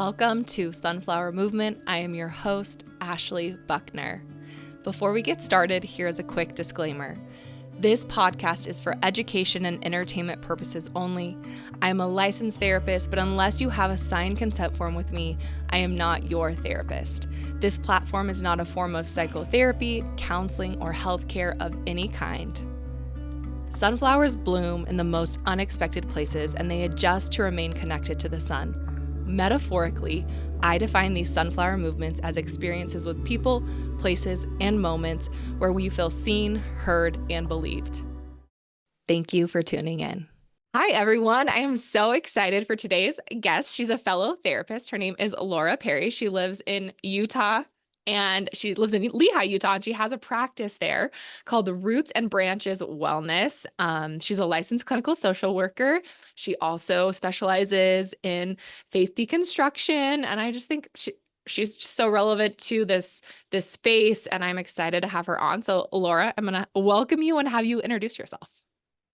Welcome to Sunflower Movement. I am your host, Ashley Buckner. Before we get started, here's a quick disclaimer. This podcast is for education and entertainment purposes only. I am a licensed therapist, but unless you have a signed consent form with me, I am not your therapist. This platform is not a form of psychotherapy, counseling, or healthcare of any kind. Sunflowers bloom in the most unexpected places, and they adjust to remain connected to the sun. Metaphorically, I define these sunflower movements as experiences with people, places, and moments where we feel seen, heard, and believed. Thank you for tuning in. Hi, everyone. I am so excited for today's guest. She's a fellow therapist. Her name is Laura Parry. She lives in Utah. And she lives in Lehi, Utah, and she has a practice there called the Roots and Branches Wellness. She's a licensed clinical social worker. She also specializes in faith deconstruction, and I just think she's just so relevant to this space, and I'm excited to have her on. So, Laura, I'm gonna welcome you and have you introduce yourself.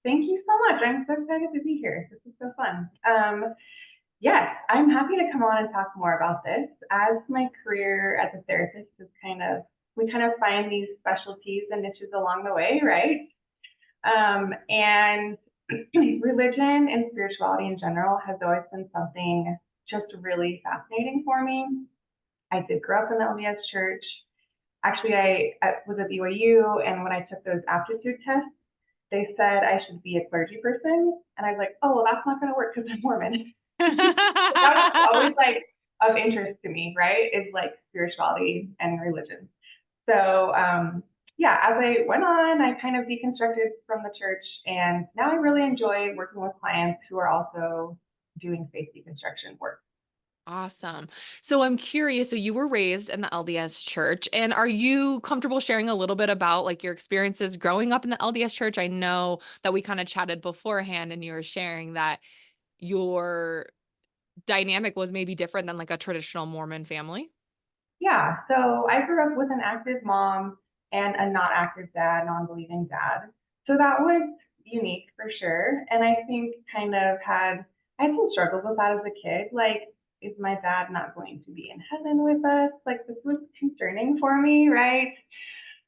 Thank you so much. I'm so excited to be here. This is so fun. Yes, I'm happy to come on and talk more about this. As my career as a therapist is we kind of find these specialties and niches along the way, right? And religion and spirituality in general has always been something just really fascinating for me. I did grow up in the LDS church. Actually, I was at BYU, and when I took those aptitude tests, they said I should be a clergy person. And I was like, oh, well, that's not going to work because I'm Mormon. That was always like of interest to me, right? Is like spirituality and religion. So yeah, as I went on, I kind of deconstructed from the church, and now I really enjoy working with clients who are also doing faith deconstruction work. Awesome. So I'm curious, so you were raised in the LDS church, and are you comfortable sharing a little bit about like your experiences growing up in the LDS church? I know that we kind of chatted beforehand and you were sharing that your dynamic was maybe different than like a traditional Mormon family. Yeah, so I grew up with an active mom and a not active dad, non-believing dad. So that was unique for sure. And I think I had some struggles with that as a kid. Like, is my dad not going to be in heaven with us? Like, this was concerning for me, right?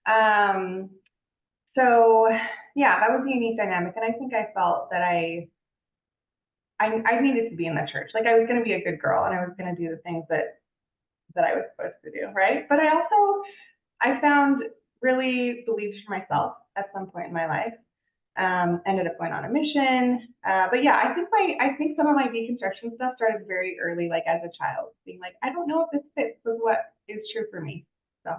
Um, so yeah, that was a unique dynamic. And I think I felt that I needed to be in the church. Like, I was going to be a good girl and I was going to do the things that I was supposed to do, right? But I found really believed for myself at some point in my life. Ended up going on a mission. But yeah, I think some of my deconstruction stuff started very early, like as a child, being like, I don't know if this fits with what is true for me. So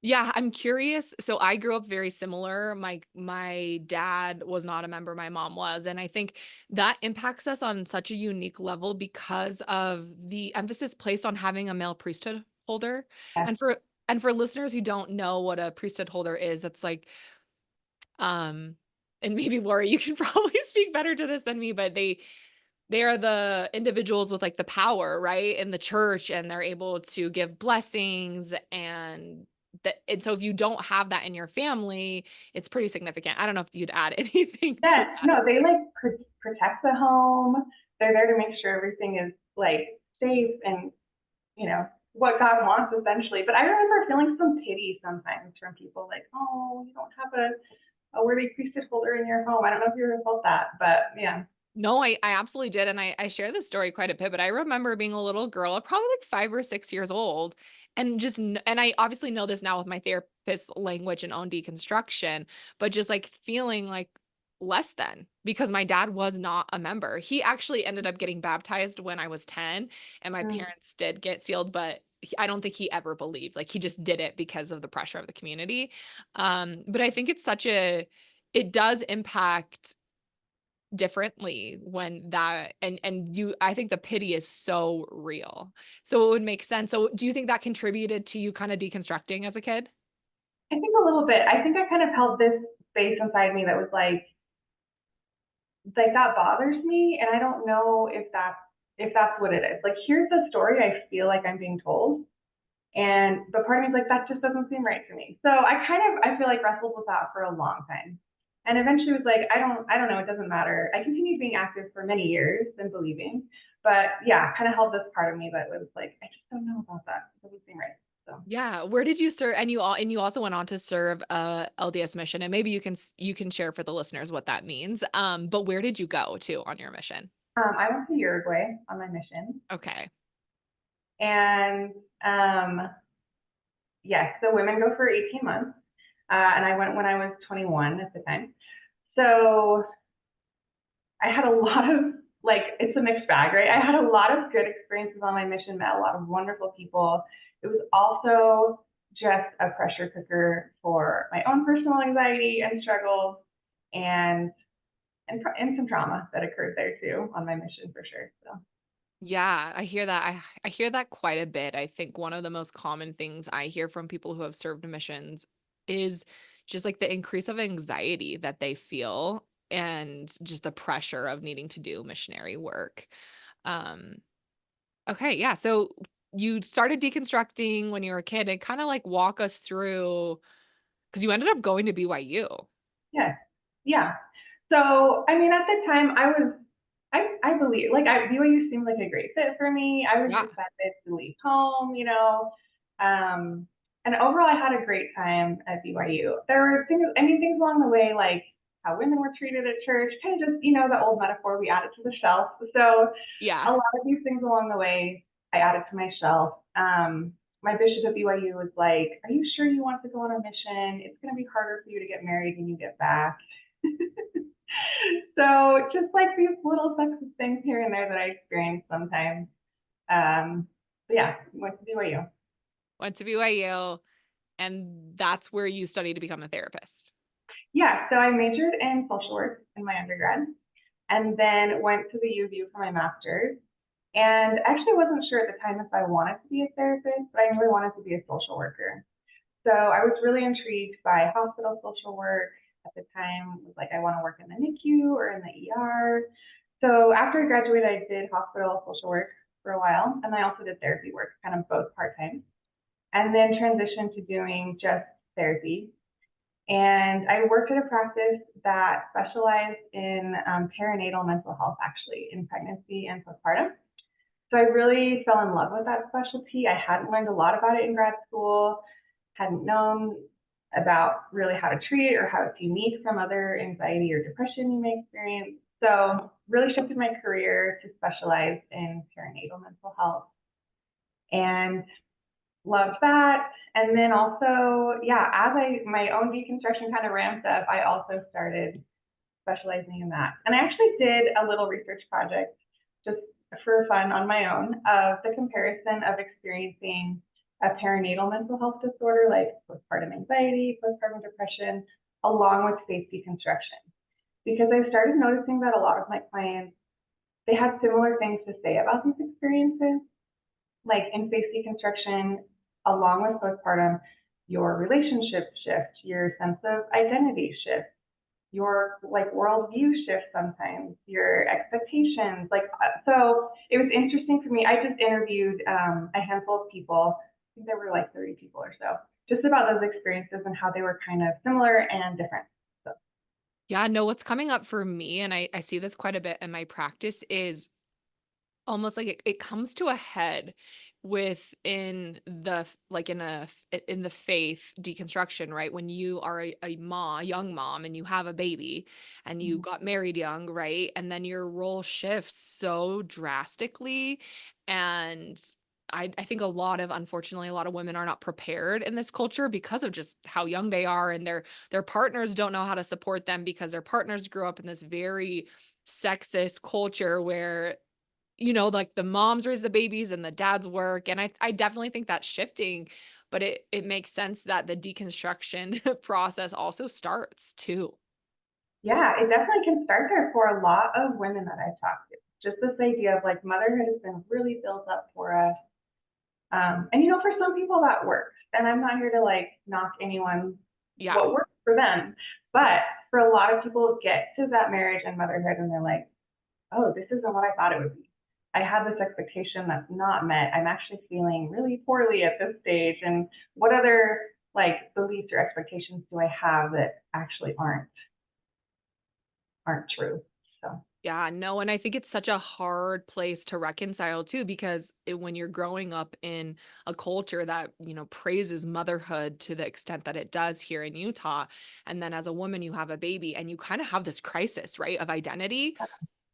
Yeah, I'm curious. So I grew up very similar. My dad was not a member, my mom was, and I think that impacts us on such a unique level because of the emphasis placed on having a male priesthood holder. yeah. And for listeners who don't know what a priesthood holder is, that's like and maybe Laura, you can probably speak better to this than me, but they are the individuals with like the power, right, in the church, and they're able to give blessings and so if you don't have that in your family, it's pretty significant. I don't know if you'd add anything to Yes, that. no, they like protect the home. They're there to make sure everything is like safe and what God wants essentially. But I remember feeling some pity sometimes from people like, oh, you don't have a worthy priesthood holder in your home. I don't know if you ever felt that, but yeah. No, I absolutely did. And I share this story quite a bit, but I remember being a little girl, probably like 5 or 6 years old. And and I obviously know this now with my therapist language and own deconstruction, but just like feeling like less than because my dad was not a member. He actually ended up getting baptized when I was 10 and my Mm. parents did get sealed, but I don't think he ever believed. Like he just did it because of the pressure of the community. But I think it does impact differently when that and you I think the pity is so real. So it would make sense. So do you think that contributed to you kind of deconstructing as a kid? I think a little bit. I think I kind of held this space inside me that was like that bothers me, and I don't know if that's what it is. Like, here's the story I feel like I'm being told, but part of me is like, that just doesn't seem right to me. So I feel like wrestled with that for a long time. And eventually was like, I don't know, it doesn't matter. I continued being active for many years and believing, but yeah, kind of held this part of me that was like, I just don't know about that. It doesn't seem right. So Yeah. Where did you serve? And you also went on to serve a LDS mission, and maybe you can share for the listeners what that means. But where did you go to on your mission? I went to Uruguay on my mission. Okay. And yes, so women go for 18 months. And I went when I was 21 at the time. So I had a lot of, like, it's a mixed bag, right? I had a lot of good experiences on my mission, met a lot of wonderful people. It was also just a pressure cooker for my own personal anxiety and struggles, and and some trauma that occurred there too on my mission for sure. So Yeah, I hear that. I hear that quite a bit. I think one of the most common things I hear from people who have served missions is just like the increase of anxiety that they feel and just the pressure of needing to do missionary work. Um, okay, yeah. So you started deconstructing when you were a kid, and kind of like walk us through because you ended up going to BYU. yeah, yeah. So I mean, at the time, I believe like BYU seemed like a great fit for me. I was Yeah. excited to leave home, you know. Um, and overall, I had a great time at BYU. There were things, I mean, things along the way, like how women were treated at church, kind of just, you know, the old metaphor, we added to the shelf. So Yeah. a lot of these things along the way, I added to my shelf. My bishop at BYU was like, "Are you sure you want to go on a mission? It's going to be harder for you to get married when you get back." So just like these little sexist things here and there that I experience sometimes. But yeah, went to BYU. Went to BYU, and that's where you studied to become a therapist. Yeah, so I majored in social work in my undergrad, and then went to the U of U for my master's. And actually wasn't sure at the time if I wanted to be a therapist, but I really wanted to be a social worker. So I was really intrigued by hospital social work at the time. It was like, I want to work in the NICU or in the ER. So after I graduated, I did hospital social work for a while, and I also did therapy work, kind of both part-time, and then transitioned to doing just therapy. And I worked at a practice that specialized in perinatal mental health, actually, in pregnancy and postpartum. So I really fell in love with that specialty. I hadn't learned a lot about it in grad school, hadn't known about really how to treat it or how it's unique from other anxiety or depression you may experience. So really shifted my career to specialize in perinatal mental health and loved that. And then also, yeah, as my own deconstruction kind of ramped up, I also started specializing in that. And I actually did a little research project just for fun on my own of the comparison of experiencing a perinatal mental health disorder like postpartum anxiety, postpartum depression, along with faith deconstruction. Because I started noticing that a lot of my clients, they had similar things to say about these experiences. Like in faith deconstruction, along with postpartum, your relationship shift, your sense of identity shift, your like worldview shift sometimes, your expectations. So it was interesting for me. I just interviewed a handful of people. I think there were like 30 people or so, just about those experiences and how they were kind of similar and different. So Yeah, no, what's coming up for me, and I see this quite a bit in my practice, is almost like it comes to a head within like in the faith deconstruction, right? When you are a young mom, and you have a baby, and you mhm. got married young, right? And then your role shifts so drastically. And I think unfortunately, a lot of women are not prepared in this culture because of just how young they are, and their partners don't know how to support them because their partners grew up in this very sexist culture where like the moms raise the babies and the dads work. And I definitely think that's shifting, but it makes sense that the deconstruction process also starts too. Yeah, it definitely can start there for a lot of women that I've talked to. Just this idea of like motherhood has been really built up for us. And you know, for some people that works. And I'm not here to like knock anyone Yeah. what works for them. But for a lot of people get to that marriage and motherhood and they're like, oh, this isn't what I thought it would be. I had this expectation that's not met. I'm actually feeling really poorly at this stage. And what other like beliefs or expectations do I have that actually aren't aren't true. So Yeah, no, and I think it's such a hard place to reconcile too, because when you're growing up in a culture that, praises motherhood to the extent that it does here in Utah, and then as a woman you have a baby and you kind of have this crisis, right, of identity.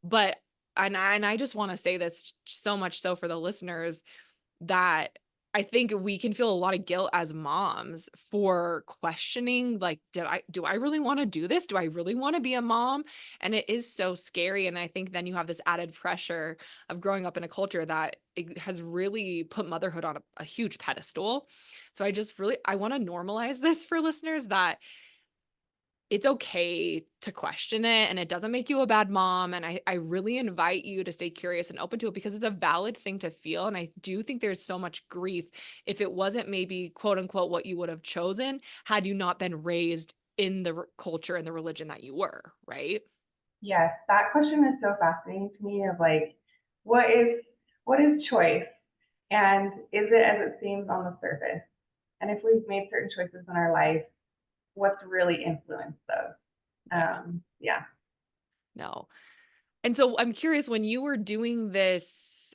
But and I just want to say this so much so for the listeners that I think we can feel a lot of guilt as moms for questioning, like, do I really wanna do this? Do I really wanna be a mom? And it is so scary, and I think then you have this added pressure of growing up in a culture that it has really put motherhood on a huge pedestal. So I wanna normalize this for listeners that it's okay to question it, and it doesn't make you a bad mom, and I really invite you to stay curious and open to it because it's a valid thing to feel, and I do think there's so much grief if it wasn't maybe, quote, unquote, "what you would have chosen" had you not been raised in the culture and the religion that you were, right? yes, that question is so fascinating to me of like, what is what is choice? And is it as it seems on the surface? And if we've made certain choices in our life, what's really influenced those? Yeah, Yeah. no. And so I'm curious, when you were doing this,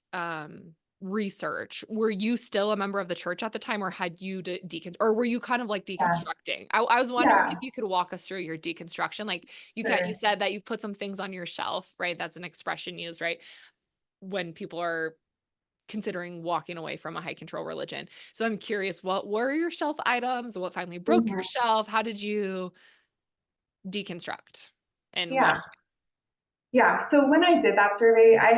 research, were you still a member of the church at the time, or had you or were you kind of like Yeah. deconstructing? I was wondering Yeah. if you could walk us through your deconstruction. Like you Sure. said that you've put some things on your shelf, right? That's an expression used, right? When people are considering walking away from a high control religion. So I'm curious, what were your shelf items? What finally broke your Mhm. shelf? How did you deconstruct? And what? Yeah. Yeah. So when I did that survey, I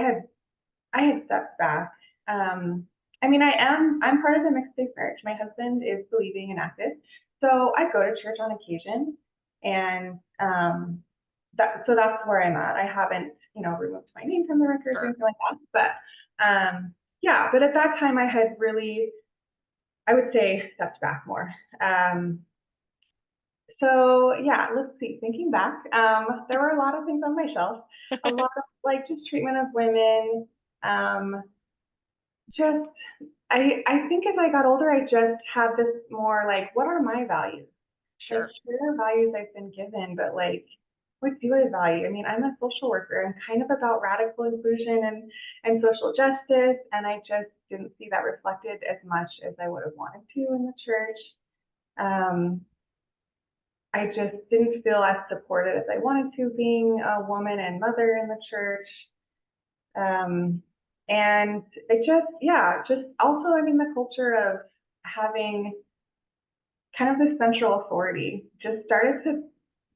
had stepped back. Um, I mean, I'm part of a mixed faith marriage. My husband is believing and active, so I go to church on occasion, and so that's where I'm at. I haven't, removed my name from the records or Sure. anything like that. But yeah, but at that time, I had really, I would say, stepped back more. Um, so yeah, let's see. Thinking back, there were a lot of things on my shelf. A lot of like just treatment of women. Um, just I think as I got older, I just had this more like, what are my values? Like, Sure. here are values I've been given, but like, what do I value? I mean, I'm a social worker. I'm kind of about radical inclusion and social justice, and I just didn't see that reflected as much as I would have wanted to in the church. Um, I just didn't feel as supported as I wanted to, being a woman and mother in the church. Um, and it just, yeah, just also, I mean, the culture of having kind of this central authority just started to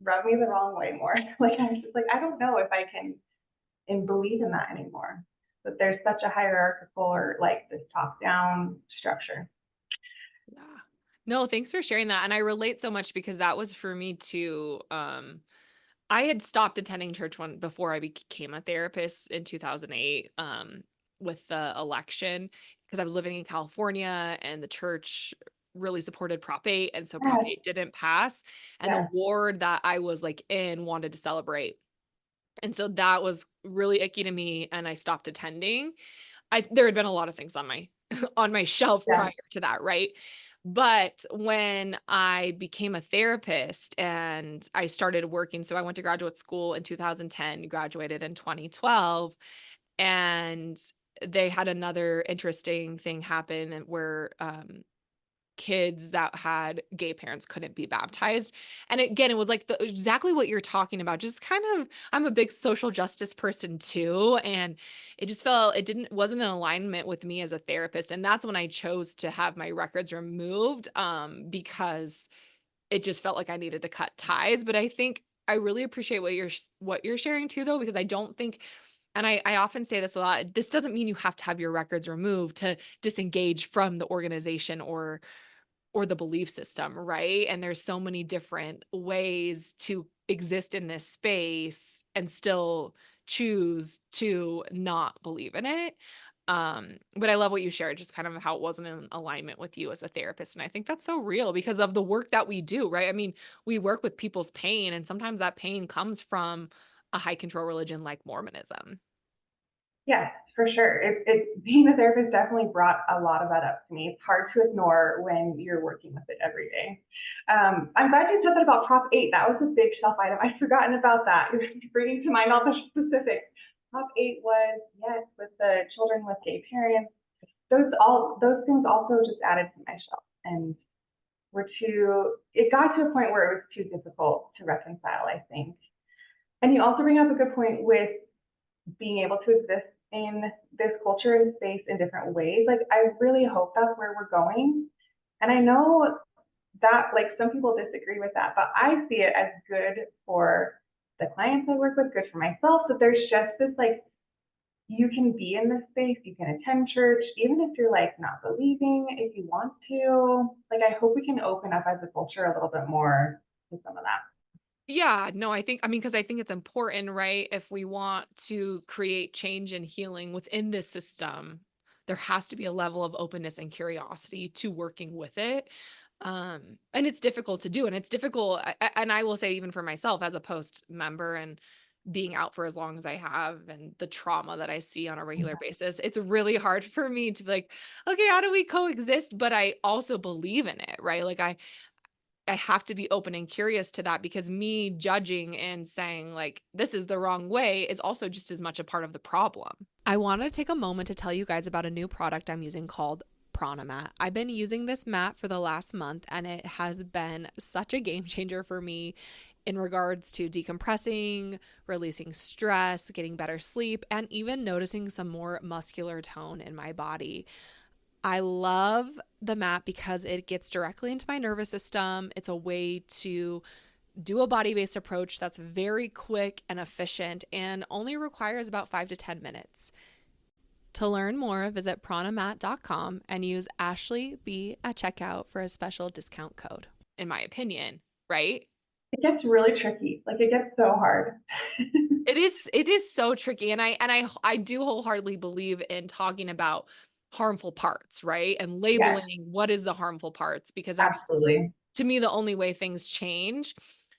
rub me the wrong way more. Like, I was just like, I don't know if I can and believe in that anymore. But there's such a hierarchical or like this top down structure. Yeah. No, thanks for sharing that, and I relate so much because that was for me too. I had stopped attending church when before I became a therapist in 2008, with the election, because I was living in California and the church really supported Prop 8, and so Prop Yes, 8 didn't pass, and the yes, ward that I was, like, in wanted to celebrate, and so that was really icky to me, and I stopped attending. There had been a lot of things on my on my shelf yes, prior to that, right? But when I became a therapist and I started working, so I went to graduate school in 2010, graduated in 2012, and they had another interesting thing happen where kids that had gay parents couldn't be baptized. And again, it was like exactly what you're talking about. Just kind of, I'm a big social justice person too. And it just felt, it didn't, wasn't in alignment with me as a therapist. And that's when I chose to have my records removed, because it just felt like I needed to cut ties. But I think I really appreciate what you're sharing too, though, because I don't think, and I often say this a lot, this doesn't mean you have to have your records removed to disengage from the organization or the belief system, right? And there's so many different ways to exist in this space and still choose to not believe in it. But I love what you shared, just kind of how it wasn't in alignment with you as a therapist. And I think that's so real because of the work that we do, right? I mean, we work with people's pain, and sometimes that pain comes from a high control religion like Mormonism. yes. For sure. Being a therapist definitely brought a lot of that up to me. It's hard to ignore when you're working with it every day. I'm glad you said that about Prop 8. That was a big shelf item. I'd forgotten about that. You're bringing to mind all the specifics. Prop 8 was, yes, with the children with gay parents. Those things also just added to my shelf. And it got to a point where it was too difficult to reconcile, I think. And you also bring up a good point with being able to exist in this culture and space in different ways. Like, I really hope that's where we're going. And I know that, like, some people disagree with that, but I see it as good for the clients I work with, good for myself, that there's just this, like, you can be in this space, you can attend church, even if you're like not believing, if you want to. Like, I hope we can open up as a culture a little bit more to some of that. Yeah, no, I mean, because I think it's important, right? If we want to create change and healing within this system, there has to be a level of openness and curiosity to working with it. And it's difficult to do. And it's difficult. And I will say, even for myself as a post member and being out for as long as I have and the trauma that I see on a regular basis, it's really hard for me to be like, okay, how do we coexist? But I also believe in it, right? Like I have to be open and curious to that because me judging and saying like this is the wrong way is also just as much a part of the problem. I want to take a moment to tell you guys about a new product I'm using called Prana Mat. I've been using this mat for the last month and it has been such a game changer for me in regards to decompressing, releasing stress, getting better sleep, and even noticing some more muscular tone in my body. I love the mat because it gets directly into my nervous system. It's a way to do a body-based approach that's very quick and efficient and only requires about 5 to 10 minutes. To learn more, visit pranamat.com and use Ashley B at checkout for a special discount code. In my opinion, right? It gets really tricky. Like, it gets so hard. It is so tricky. And I do wholeheartedly believe in talking about harmful parts, right? And Yes, labeling what is the harmful parts, because that's absolutely. to me the only way things change.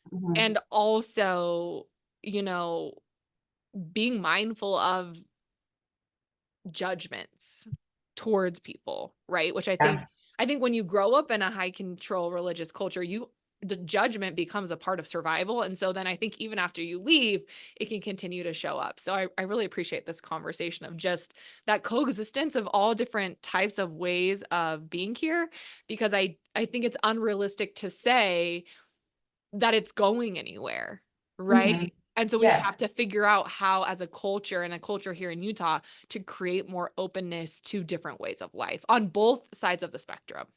Hmm. And also, you know, being mindful of judgments towards people, right? Which Yeah. I think when you grow up in a high control religious culture, the judgment becomes a part of survival. And so then I think even after you leave, it can continue to show up. So I really appreciate this conversation of just that coexistence of all different types of ways of being here, because I think it's unrealistic to say that it's going anywhere, right? Hmm. And so we Yes. have to figure out how, as a culture and a culture here in Utah, to create more openness to different ways of life on both sides of the spectrum.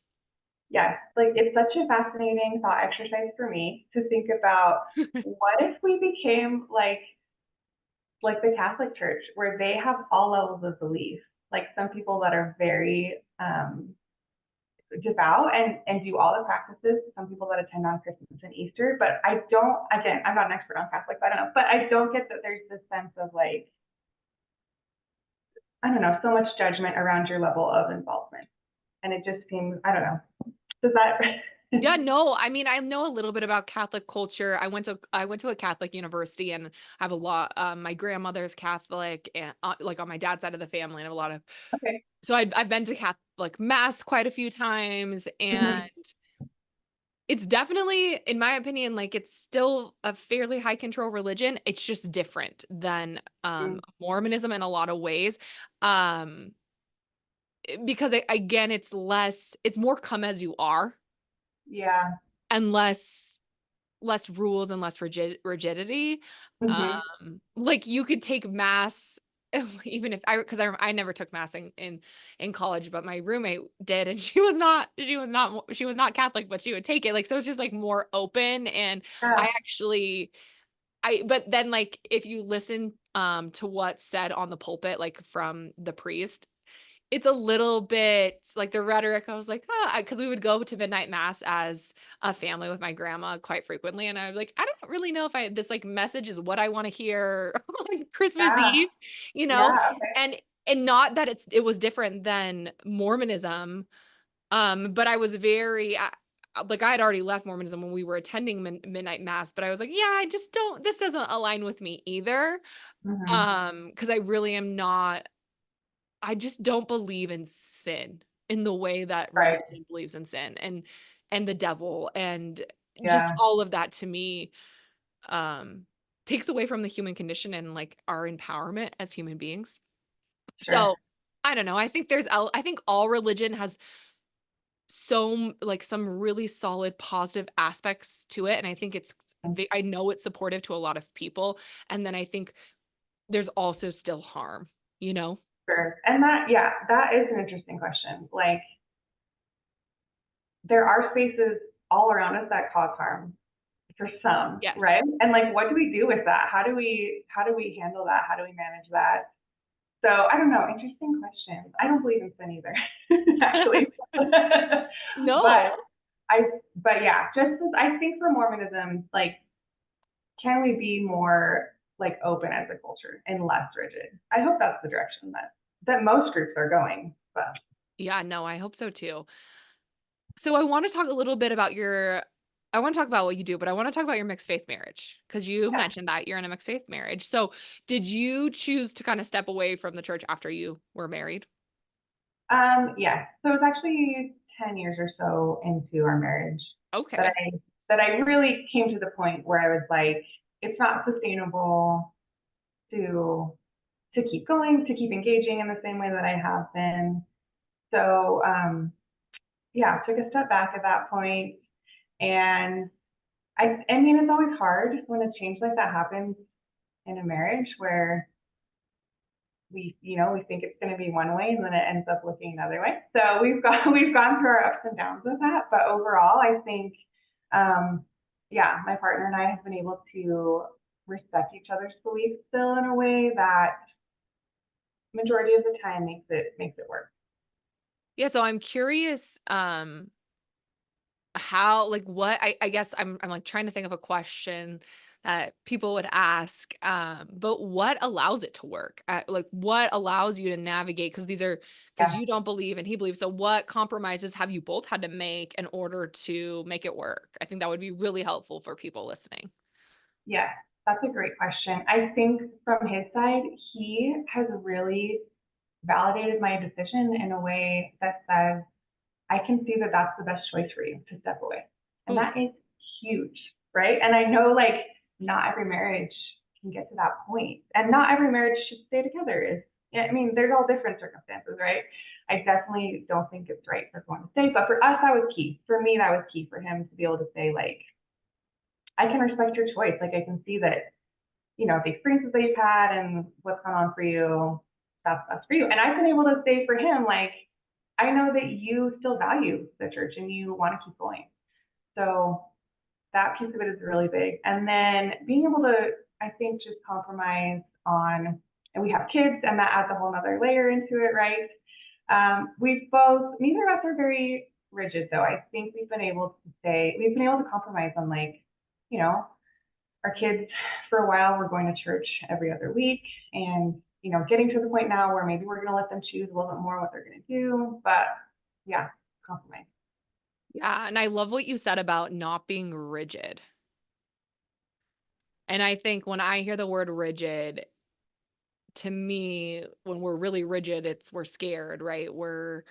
Yes. Like, it's such a fascinating thought exercise for me to think about, what if we became like the Catholic Church, where they have all levels of belief. Like, some people that are very devout and do all the practices, some people that attend on Christmas and Easter. But I don't, again, I'm not an expert on Catholics, I don't know, but I don't get that there's this sense of, like, I don't know, so much judgment around your level of involvement. And it just seems, I don't know. Does that? Yeah, no, I mean, I know a little bit about Catholic culture. I went to a Catholic university and I have a lot. My grandmother's Catholic, and like on my dad's side of the family, and I have a lot of. Okay. So I've been to Catholic mass quite a few times, and Hmm. it's definitely, in my opinion, like it's still a fairly high control religion. It's just different than Mormonism in a lot of ways. Um, because again, it's more come as you are Yeah. and less rules and less rigidity. Hmm. Like you could take mass even if I never took mass in college, but my roommate did, and she was not Catholic, but she would take it. Like, so it's just like more open. And I Yeah. actually I but then like if you listen to what's said on the pulpit, like from the priest, it's a little bit like the rhetoric. I was like, because we would go to midnight mass as a family with my grandma quite frequently, and I was like, I don't really know if this like message is what I want to hear on Christmas Yeah. Eve, you know, Yeah. Okay. and not that it was different than Mormonism, but I was like I had already left Mormonism when we were attending midnight mass, but I was like, yeah, I just don't. This doesn't align with me either, Hmm. because I really am not. I just don't believe in sin in the way that Right. religion believes in sin and the devil and just Yeah, all of that to me, um, takes away from the human condition and, like, our empowerment as human beings. sure. So, I don't know, I think all religion has like, some really solid positive aspects to it, and I think I know it's supportive to a lot of people, and then I think there's also still harm, you know? Sure. And yeah, that is an interesting question. Like, there are spaces all around us that cause harm for some, right? Yes. And like, what do we do with that? How do we handle that? How do we manage that? So I don't know. Interesting question. I don't believe in sin either, actually. but No. I, but yeah, just as I think for Mormonism, like, can we be more like open as a culture and less rigid? I hope that's the direction that most groups are going. But Yeah, no, I hope so too. So I wanna talk a little bit about I wanna talk about what you do, but I wanna talk about your mixed faith marriage because you yeah, mentioned that you're in a mixed faith marriage. So, did you choose to kinda step away from the church after you were married? yeah. So it was actually 10 years or so into our marriage that Okay. I really came to the point where I was like, it's not sustainable to keep going, to keep engaging in the same way that I have been. So yeah, took a step back at that point, and I mean, it's always hard when a change like that happens in a marriage where we think it's going to be one way and then it ends up looking another way. So we've gone through our ups and downs with that, but overall, I think, um, yeah, my partner and I have been able to respect each other's beliefs still in a way that majority of the time makes it work. Yeah, so I'm curious, how like, what I guess I'm, like, trying to think of a question that people would ask, but what allows it to work? Like, what allows you to navigate? Because these are because Yeah, you don't believe and he believes, so what compromises have you both had to make in order to make it work? I think that would be really helpful for people listening. yeah, that's a great question. I think from his side, he has really validated my decision in a way that says I can see that that's the best choice for you to step away. And Ooh, that is huge, right? And I know like not every marriage can get to that point, and not every marriage should stay together. I mean, there's all different circumstances, right? I definitely don't think it's right for everyone to stay, but for us, that was key. For me, that was key for him to be able to say, like, I can respect your choice. Like, I can see that, the experiences that you've had and what's gone on for you, that's for you. And I've been able to say for him, like, I know that you still value the church and you want to keep going. So that piece of it is really big. And then being able to, I think, just compromise on, and we have kids, and that adds a whole other layer into it, right? Neither of us are very rigid, though. I think we've been able to compromise on, like, you know, our kids for a while were going to church every other week, and getting to the point now where maybe we're going to let them choose a little bit more what they're going to do. But yeah, compromise. yeah, and I love what you said about not being rigid. And I think when I hear the word rigid, to me, when we're really rigid, we're scared, right? We're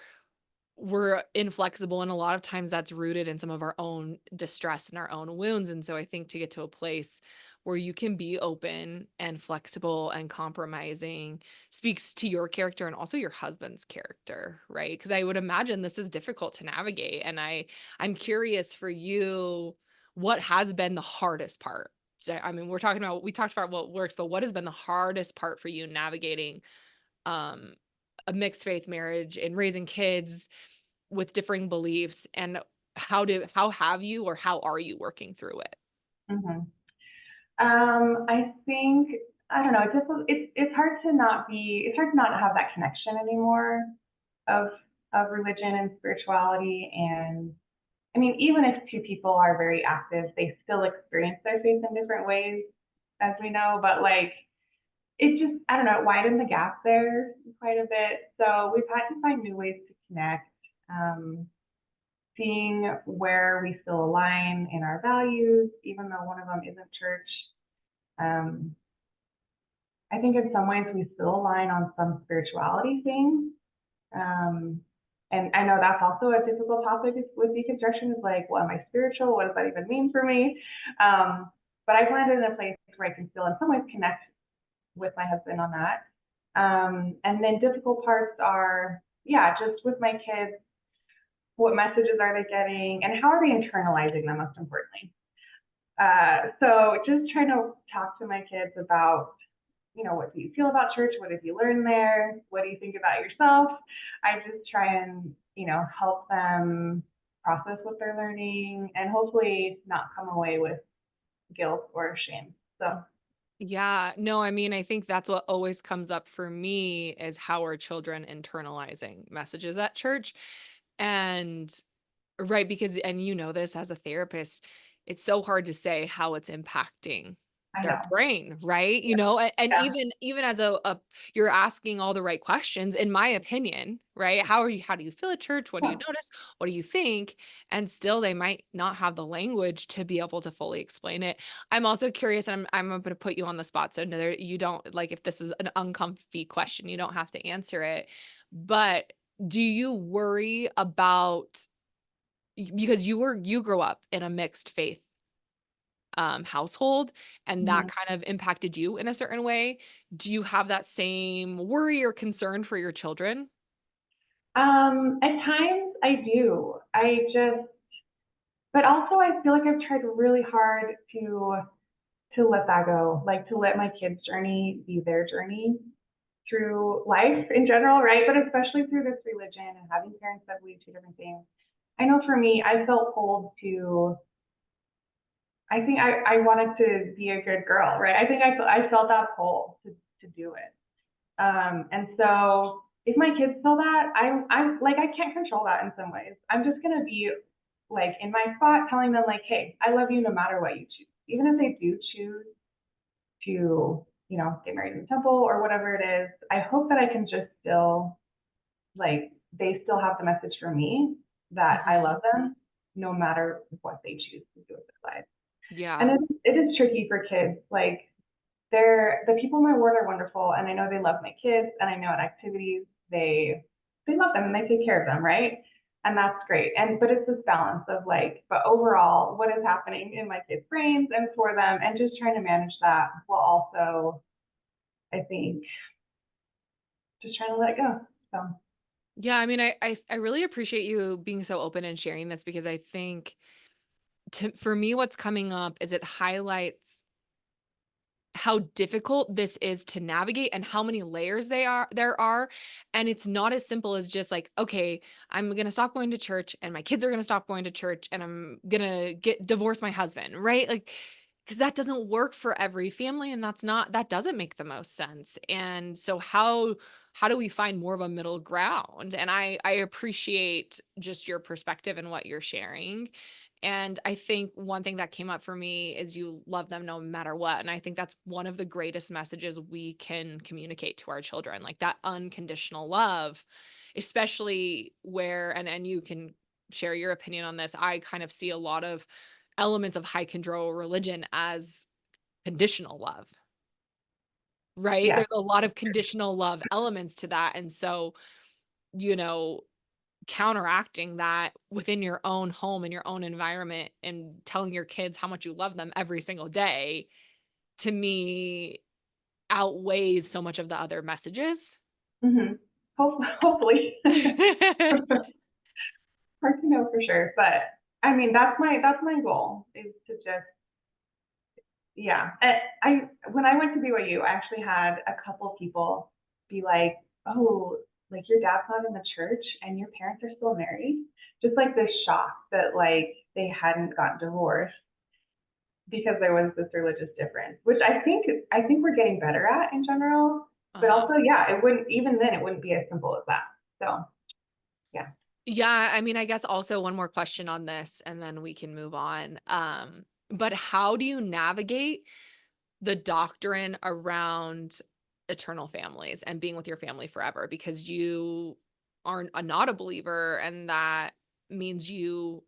inflexible, and a lot of times that's rooted in some of our own distress and our own wounds, and so I think to get to a place where you can be open and flexible and compromising speaks to your character and also your husband's character, right? Because I would imagine this is difficult to navigate, and I'm curious for you, what has been the hardest part? So, I mean, we talked about what works, but what has been the hardest part for you navigating, um, a mixed faith marriage and raising kids with differing beliefs, and how have you or how are you working through it? Mm-hmm. I think I don't know. It's hard to not have that connection anymore of religion and spirituality. And I mean, even if two people are very active, they still experience their faith in different ways, as we know. But like, it just I don't know, it widened the gap there quite a bit. So we've had to find new ways to connect. Um, Seeing where we still align in our values, even though one of them isn't church. Um, I think in some ways we still align on some spirituality things. Um, and I know that's also a difficult topic with deconstruction is like, well, am I spiritual? What does that even mean for me? But I've landed in a place where I can still in some ways connect with my husband on that. And then difficult parts are, yeah, just with my kids, what messages are they getting and how are they internalizing them, most importantly. So just trying to talk to my kids about, what do you feel about church? What have you learned there? What do you think about yourself? I just try and, help them process what they're learning and hopefully not come away with guilt or shame. So, Yeah, no, I mean, I think that's what always comes up for me is how are children internalizing messages at church? And right, because and you know this as a therapist, it's so hard to say how it's impacting I their know. brain, right? You know, and Yeah. even as a you're asking all the right questions, in my opinion, right? How do you feel at church? What do you Yeah. notice? What do you think? And still they might not have the language to be able to fully explain it. I'm also curious, and I'm going to put you on the spot, so no, you don't like if this is an uncomfy question, you don't have to answer it. But do you worry about because you grew up in a mixed faith, household, and that Mhm. kind of impacted you in a certain way. Do you have that same worry or concern for your children? At times I do. But also I feel like I've tried really hard to let that go, like to let my kids' journey be their journey through life in general, right? But especially through this religion and having parents that believe two different things. I know for me, I felt pulled to. I think I wanted to be a good girl, right? I felt that pull to do it. And so if my kids feel that, I'm like I can't control that in some ways. I'm just gonna be like in my spot, telling them like, hey, I love you no matter what you choose. Even if they do choose to, get married in the temple or whatever it is, I hope that I can just still like they still have the message for me that I Mhm. love them no matter what they choose to do with their lives. And Yeah. it is tricky for kids. Like the people in my ward are wonderful, and I know they love my kids, and I know at activities they love them and they take care of them, right? And that's great. And but it's this balance of like, but overall, what is happening in my kids' brains and for them, and just trying to manage that while also, I think, just trying to let it go. So Yeah, I mean, I really appreciate you being so open and sharing this because I think for me, what's coming up is it highlights how difficult this is to navigate and how many layers there are, and it's not as simple as just like, "Okay, I'm gonna stop going to church, and my kids are gonna stop going to church, and I'm gonna get divorce my husband," right? Like, because that doesn't work for every family, and that doesn't make the most sense, and so how do we find more of a middle ground? And I appreciate just your perspective and what you're sharing, and I think one thing that came up for me is you love them no matter what. And I think that's one of the greatest messages we can communicate to our children, like that unconditional love, especially where, and you can share your opinion on this. I kind of see a lot of elements of high control religion as conditional love, right? yeah. There's a lot of conditional love elements to that. And so, you know, counteracting that within your own home and your own environment and telling your kids how much you love them every single day, to me, outweighs so much of the other messages. Mm-hmm. Hopefully. Hard to know for sure, but I mean that's my goal is to just yeah. When I went to BYU, I actually had a couple people be like, "Oh, like your dad's not in the church and your parents are still married." Just like this shock that like they hadn't gotten divorced because there was this religious difference, which I think we're getting better at in general. But Uh-huh. also, yeah, it wouldn't even then it wouldn't be as simple as that. So yeah. Yeah, I mean, I guess also one more question on this and then we can move on. But how do you navigate the doctrine around eternal families and being with your family forever? Because you aren't not a believer, and that means you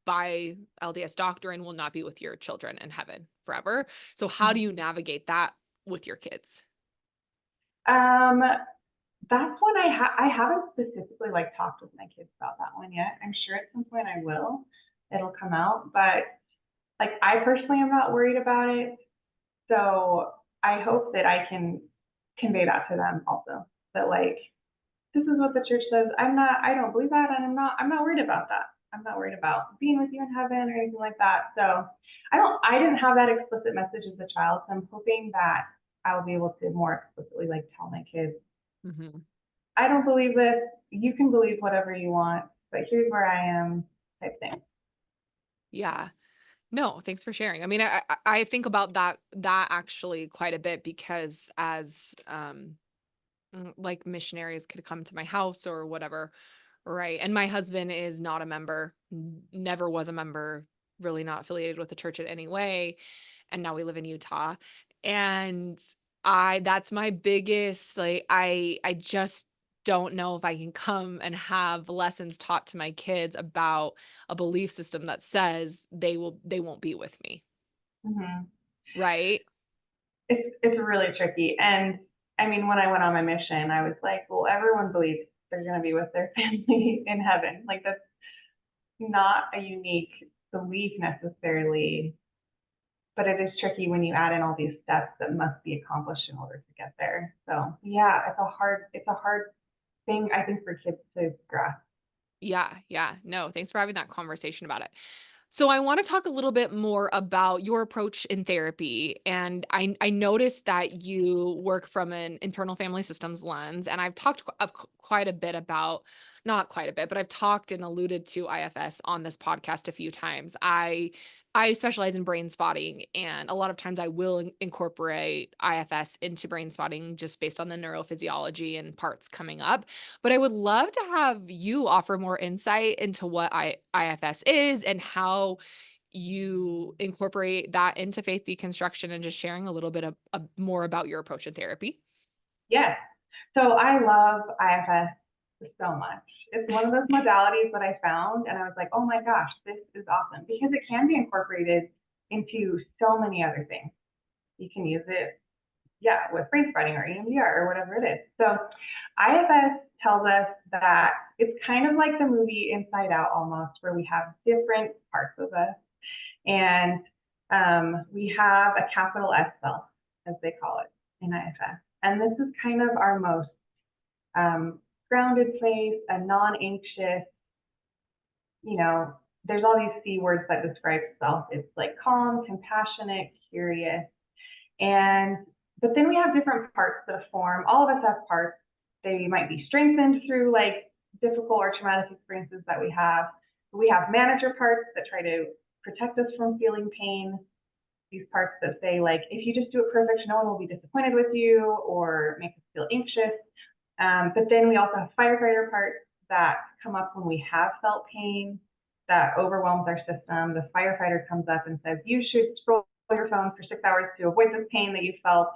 by LDS doctrine will not be with your children in heaven forever. So how do Mhm. you navigate that with your kids? Um, that's one I haven't specifically like talked with my kids about that one yet. I'm sure at some point I will. It'll come out, but like I personally am not worried about it. So I hope that I can convey that to them also. That like this is what the church says. I don't believe that, and I'm not worried about that. I'm not worried about being with you in heaven or anything like that. So I didn't have that explicit message as a child. So I'm hoping that I'll be able to more explicitly like tell my kids, Mm-hmm. I don't believe this. You can believe whatever you want, but here's where I am, type thing. Yeah. No, thanks for sharing. I mean, I think about that actually quite a bit because as like missionaries could come to my house or whatever, right? And my husband is not a member, never was a member, really not affiliated with the church in any way, and now we live in Utah. And that's my biggest like I just don't know if I can come and have lessons taught to my kids about a belief system that says they won't be with me, Mm-hmm. right? It's really tricky. And I mean, when I went on my mission, I was like, well, everyone believes they're going to be with their family in heaven. Like that's not a unique belief necessarily, but it is tricky when you add in all these steps that must be accomplished in order to get there. So yeah, it's a hard thing I think for kids to grasp. Yeah, yeah. No, thanks for having that conversation about it. So I want to talk a little bit more about your approach in therapy. And I noticed that you work from an internal family systems lens. And I've talked quite a bit about, not quite a bit, but I've talked and alluded to IFS on this podcast a few times. I specialize in brain spotting, and a lot of times I will incorporate IFS into brain spotting just based on the neurophysiology and parts coming up. But I would love to have you offer more insight into what IFS is and how you incorporate that into faith deconstruction and just sharing a little bit of more about your approach in therapy. Yes. So I love IFS so much. It's one of those modalities that I found and I was like, oh my gosh, this is awesome because it can be incorporated into so many other things. You can use it, yeah, with brain spreading or EMDR or whatever it is. So IFS tells us that it's kind of like the movie Inside Out almost, where we have different parts of us. And we have a capital S self, as they call it in IFS. And this is kind of our most grounded place, a non-anxious, you know, there's all these C words that describe self. It's like calm, compassionate, curious. And, but then we have different parts that form. All of us have parts. They might be strengthened through like difficult or traumatic experiences that we have. We have manager parts that try to protect us from feeling pain. These parts that say like, if you just do it perfect, no one will be disappointed with you or make us feel anxious. But then we also have firefighter parts that come up when we have felt pain that overwhelms our system. The firefighter comes up and says, you should scroll your phone for 6 hours to avoid this pain that you felt,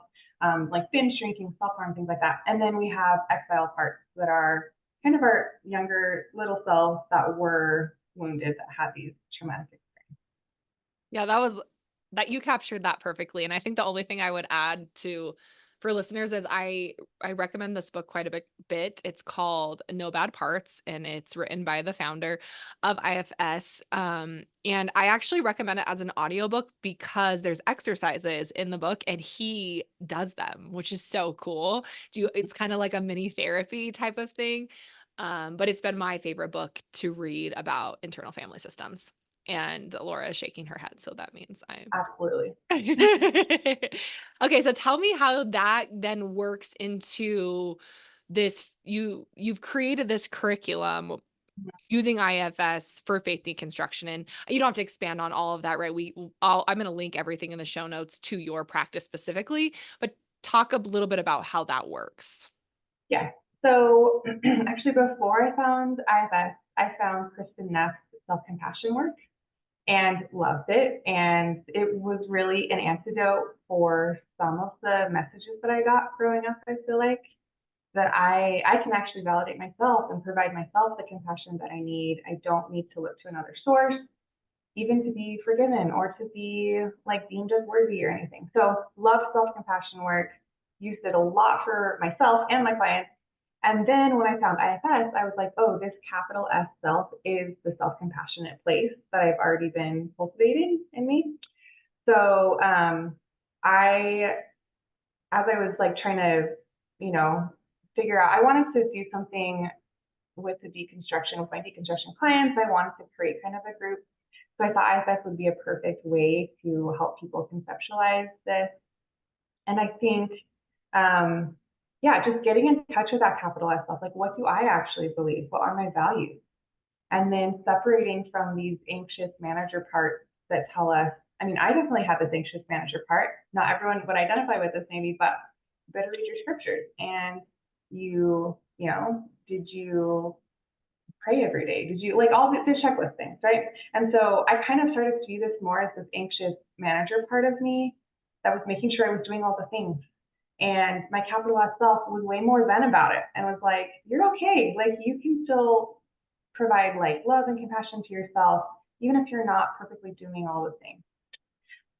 like binge drinking, self-harm, things like that. And then we have exile parts that are kind of our younger little selves that were wounded, that had these traumatic experiences. Yeah, that you captured that perfectly. And I think the only thing I would add to for listeners is I recommend this book quite a bit. It's called No Bad Parts, and it's written by the founder of IFS. And I actually recommend it as an audiobook because there's exercises in the book and he does them, which is so cool. It's kind of like a mini therapy type of thing. But it's been my favorite book to read about internal family systems. And Laura is shaking her head, so that means I'm Absolutely. okay, so tell me how that then works into this you've created this curriculum using IFS for faith deconstruction, and you don't have to expand on all of that, right? I'm going to link everything in the show notes to your practice specifically, but talk a little bit about how that works. Yeah. So actually, before I found IFS, I found Kristen Neff's self-compassion work and loved it. And it was really an antidote for some of the messages that I got growing up, I feel like, that I can actually validate myself and provide myself the compassion that I need. I don't need to look to another source, even to be forgiven or to be like deemed as worthy or anything. So love self-compassion work, used it a lot for myself and my clients. And then when I found IFS, I was like, oh, this capital S self is the self-compassionate place that I've already been cultivating in me. So I, as I was like trying to, figure out, I wanted to do something with the deconstruction with my deconstruction clients. I wanted to create kind of a group. So I thought IFS would be a perfect way to help people conceptualize this. And I think, just getting in touch with that capital S self, like what do I actually believe? What are my values? And then separating from these anxious manager parts that tell us, I mean, I definitely have this anxious manager part. Not everyone would identify with this maybe, but you better read your scriptures. And did you pray every day? Did you like all the checklist things, right? And so I kind of started to view this more as this anxious manager part of me that was making sure I was doing all the things. And my capital S self was way more zen about it and was like, you're okay. Like you can still provide like love and compassion to yourself, even if you're not perfectly doing all the things.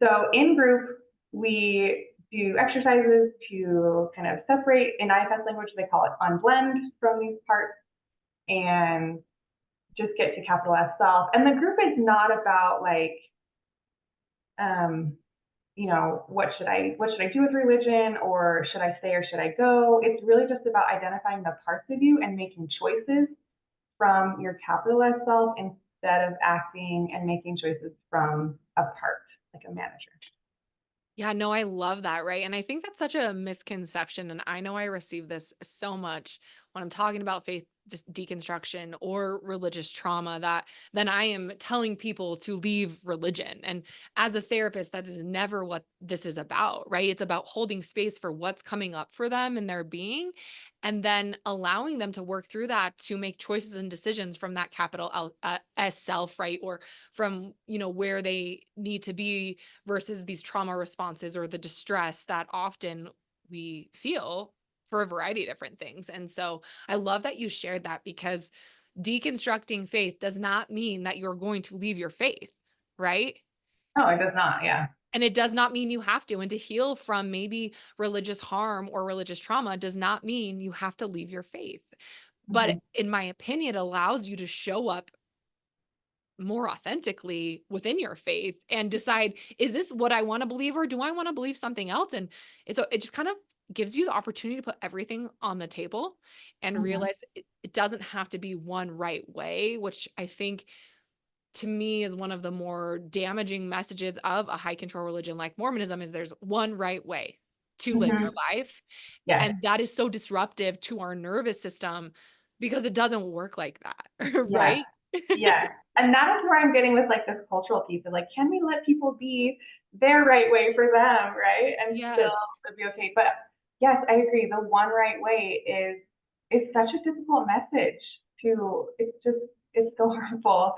So in group, we do exercises to kind of separate, in IFS language, they call it unblend from these parts and just get to capital S self. And the group is not about like, what should I do with religion, or should I stay or should I go? It's really just about identifying the parts of you and making choices from your capital S self instead of acting and making choices from a part, like a manager. Yeah, no, I love that, right? And I think that's such a misconception. And I know I receive this so much when I'm talking about faith deconstruction or religious trauma, that then I am telling people to leave religion. And as a therapist, that is never what this is about, right? It's about holding space for what's coming up for them in their being, and then allowing them to work through that to make choices and decisions from that S self, right? Or from, where they need to be versus these trauma responses or the distress that often we feel for a variety of different things. And so I love that you shared that, because deconstructing faith does not mean that you're going to leave your faith, right? No, it does not. Yeah. And it does not mean you have to. And to heal from maybe religious harm or religious trauma does not mean you have to leave your faith. But Mhm. in my opinion, it allows you to show up more authentically within your faith and decide, is this what I want to believe, or do I want to believe something else? And it just kind of gives you the opportunity to put everything on the table and Mhm. realize it doesn't have to be one right way, which I think to me is one of the more damaging messages of a high control religion like Mormonism, is there's one right way to live your Mhm. life. Yes. And that is so disruptive to our nervous system because it doesn't work like that, Yes. right? Yes. And that is where I'm getting with like this cultural piece of like, can we let people be their right way for them, right? And still Yes. be okay. But yes, I agree. The one right way is such a difficult message to, it's so harmful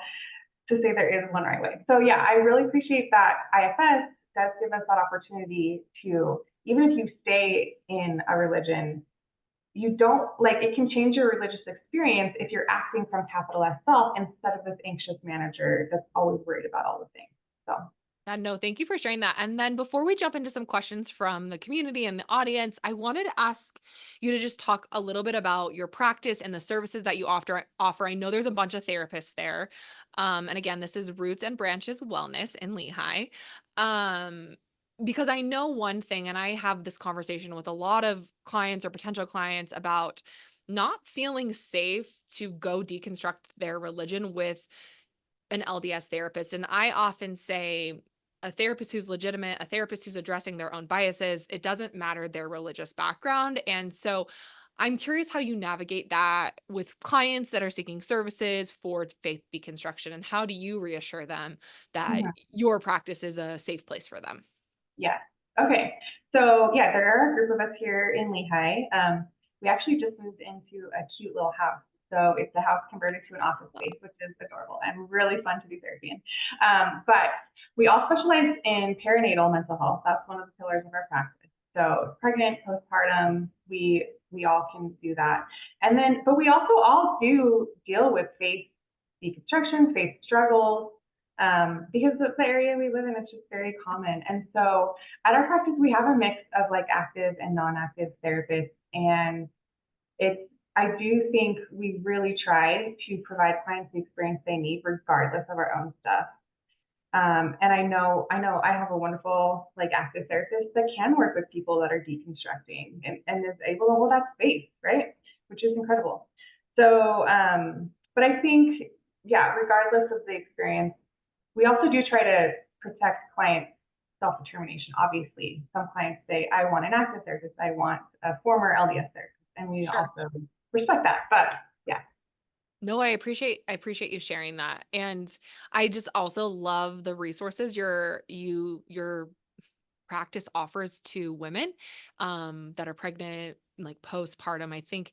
to say there is one right way. So yeah, I really appreciate that IFS does give us that opportunity to, even if you stay in a religion, you don't like, it can change your religious experience if you're acting from capital S self instead of this anxious manager that's always worried about all the things. So No, thank you for sharing that. And then before we jump into some questions from the community and the audience, I wanted to ask you to just talk a little bit about your practice and the services that you offer. I know there's a bunch of therapists there. And again, this is Roots and Branches Wellness in Lehigh. Um, because I know one thing, and I have this conversation with a lot of clients or potential clients about not feeling safe to go deconstruct their religion with an LDS therapist. And I often say a therapist who's legitimate, a therapist who's addressing their own biases, it doesn't matter their religious background. And so I'm curious how you navigate that with clients that are seeking services for faith deconstruction, and how do you reassure them that mhm. your practice is a safe place for them? Yeah. Okay. So yeah, there are a group of us here in Lehigh. We actually just moved into a cute little house. So it's a house converted to an office space, which is adorable and really fun to do therapy in. But we all specialize in perinatal mental health. That's one of the pillars of our practice. So pregnant, postpartum, we all can do that. And then, but we also all do deal with faith deconstruction, faith struggles, because it's the area we live in, it's just very common. And so at our practice, we have a mix of like active and non-active therapists. And I do think we really try to provide clients the experience they need, regardless of our own stuff. And I know I have a wonderful like active therapist that can work with people that are deconstructing and is able to hold that space, right? Which is incredible. So, but I think, yeah, regardless of the experience, we also do try to protect clients' self-determination. Obviously, some clients say, I want an active therapist, I want a former LDS therapist, and we Sure. also respect that. But yeah. No, I appreciate you sharing that. And I just also love the resources your practice offers to women that are pregnant, like postpartum. I think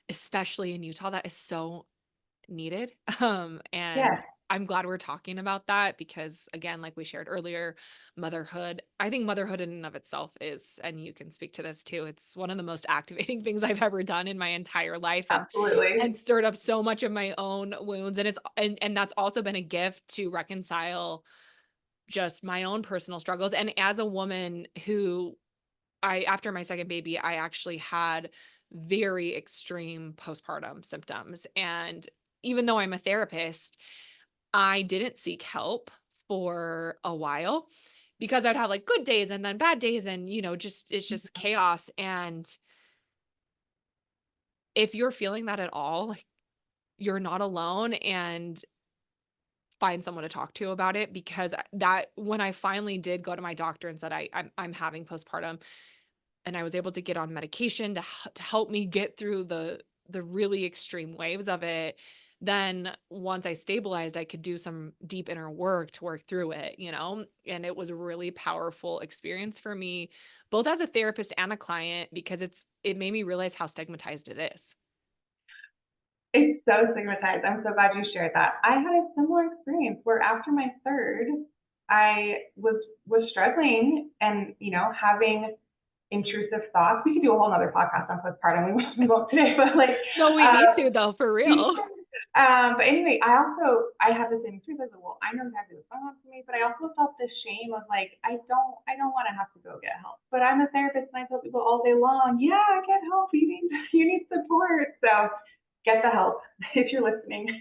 especially in Utah that is so needed. And Yes, I'm glad we're talking about that because again, like we shared earlier, motherhood, I think motherhood in and of itself is, and you can speak to this too, it's one of the most activating things I've ever done in my entire life and absolutely. stirred up so much of my own wounds. And and that's also been a gift to reconcile just my own personal struggles. And as a woman who after my second baby, I actually had very extreme postpartum symptoms. And even though I'm a therapist, I didn't seek help for a while because I'd have like good days and then bad days and just it's just chaos. And if you're feeling that at all, like you're not alone and find someone to talk to about it because that when I finally did go to my doctor and said I'm having postpartum, and I was able to get on medication to help me get through the really extreme waves of it. Then once I stabilized, I could do some deep inner work to work through it. And it was a really powerful experience for me, both as a therapist and a client, because it made me realize how stigmatized it is. It's so stigmatized. I'm so glad you shared that. I had a similar experience where after my third, I was struggling and having intrusive thoughts. We could do a whole other podcast on postpartum. We won't today, but like No, we need to though, for real. but anyway, I have the same experience. I said, well, I know exactly what's going on for me, but I also felt the shame of like I don't want to have to go get help. But I'm a therapist and I tell people all day long, yeah, get help. You need support. So get the help if you're listening. Go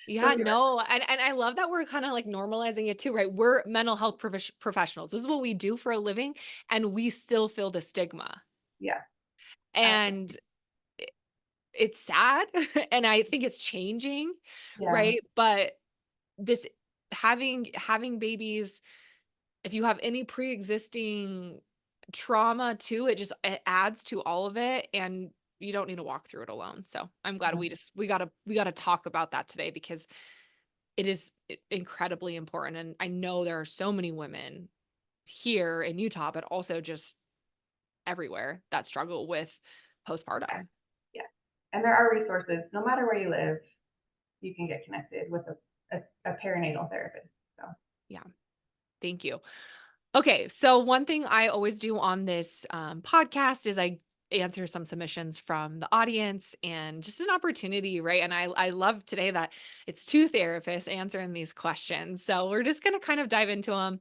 Yeah, do it. no, and I love that we're kind of like normalizing it too, right? We're mental health professionals. This is what we do for a living, and we still feel the stigma. Yeah, And absolutely. it's sad, and I think it's changing, Yeah. right? But this having babies, if you have any pre-existing trauma too, it adds to all of it, and you don't need to walk through it alone. So I'm glad Mhm. we gotta talk about that today because it is incredibly important. And I know there are so many women here in Utah, but also just everywhere that struggle with Yeah. postpartum. Yeah. And there are resources. No matter where you live, you can get connected with a perinatal therapist. So Yeah. Thank you. Okay, so one thing I always do on this podcast is I answer some submissions from the audience and just an opportunity, right? And I love today that it's two therapists answering these questions. So we're just gonna kind of dive into them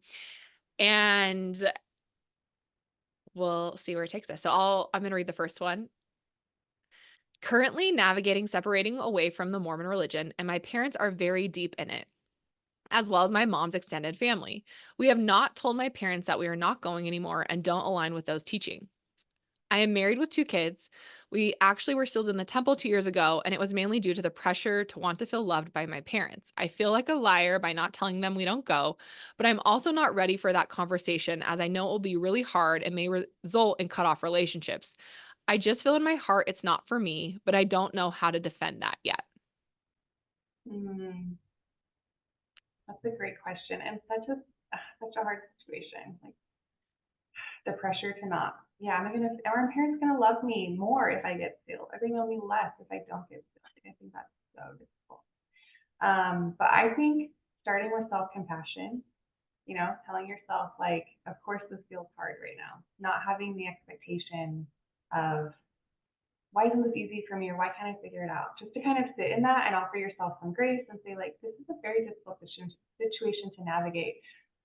and we'll see where it takes us. So I'm gonna read the first one. Currently navigating separating away from the Mormon religion, and my parents are very deep in it, as well as my mom's extended family. We have not told my parents that we are not going anymore and don't align with those teachings. I am married with two kids. We actually were sealed in the temple 2 years ago, and it was mainly due to the pressure to want to feel loved by my parents. I feel like a liar by not telling them we don't go, but I'm also not ready for that conversation as I know it will be really hard and may result in cut off relationships. I just feel in my heart it's not for me, but I don't know how to defend that yet. mm, that's a great question and such a hard situation. Like the pressure to not. Yeah, are my parents gonna love me more if I get sealed? Are they gonna love me less if I don't get sealed? I think that's so difficult. But I think starting with self-compassion, telling yourself like, of course this feels hard right now. Not having the expectation of why isn't this easy for me, or why can't I figure it out? Just to kind of sit in that and offer yourself some grace and say, like, this is a very difficult situation to navigate.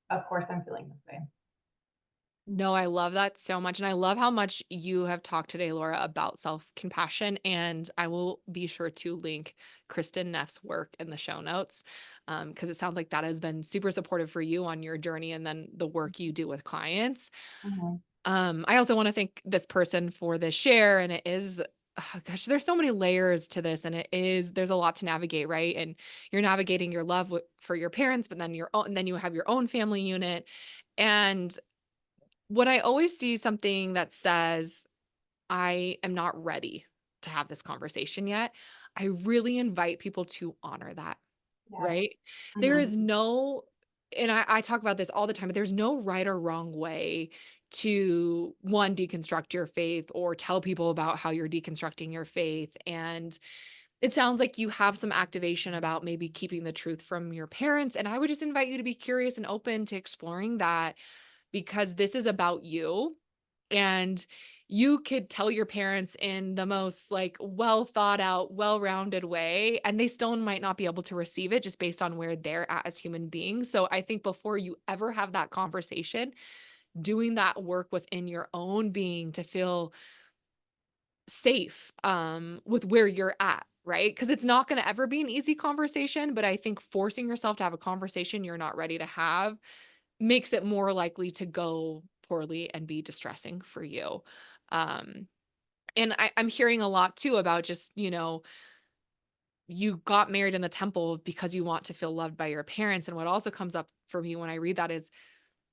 Of course, I'm feeling this way. No, I love that so much. And I love how much you have talked today, Laura, about self compassion. And I will be sure to link Kristen Neff's work in the show notes because it sounds like that has been super supportive for you on your journey and then the work you do with clients. Hmm. I also want to thank this person for this share. And it is, gosh, there's so many layers to this. And there's a lot to navigate, right? And you're navigating your love for your parents, but then and then you have your own family unit. And when I always see something that says, I am not ready to have this conversation yet, I really invite people to honor that, Yeah. right? There Hmm. is no, and I talk about this all the time, but there's no right or wrong way to one, deconstruct your faith or tell people about how you're deconstructing your faith. And it sounds like you have some activation about maybe keeping the truth from your parents. And I would just invite you to be curious and open to exploring that because this is about you and you could tell your parents in the most like well thought out, well-rounded way and they still might not be able to receive it just based on where they're at as human beings. So I think before you ever have that conversation, doing that work within your own being to feel safe with where you're at, right? Because it's not going to ever be an easy conversation, but I think forcing yourself to have a conversation you're not ready to have makes it more likely to go poorly and be distressing for you. Um, and I'm hearing a lot too about just, you got married in the temple because you want to feel loved by your parents. And what also comes up for me when I read that is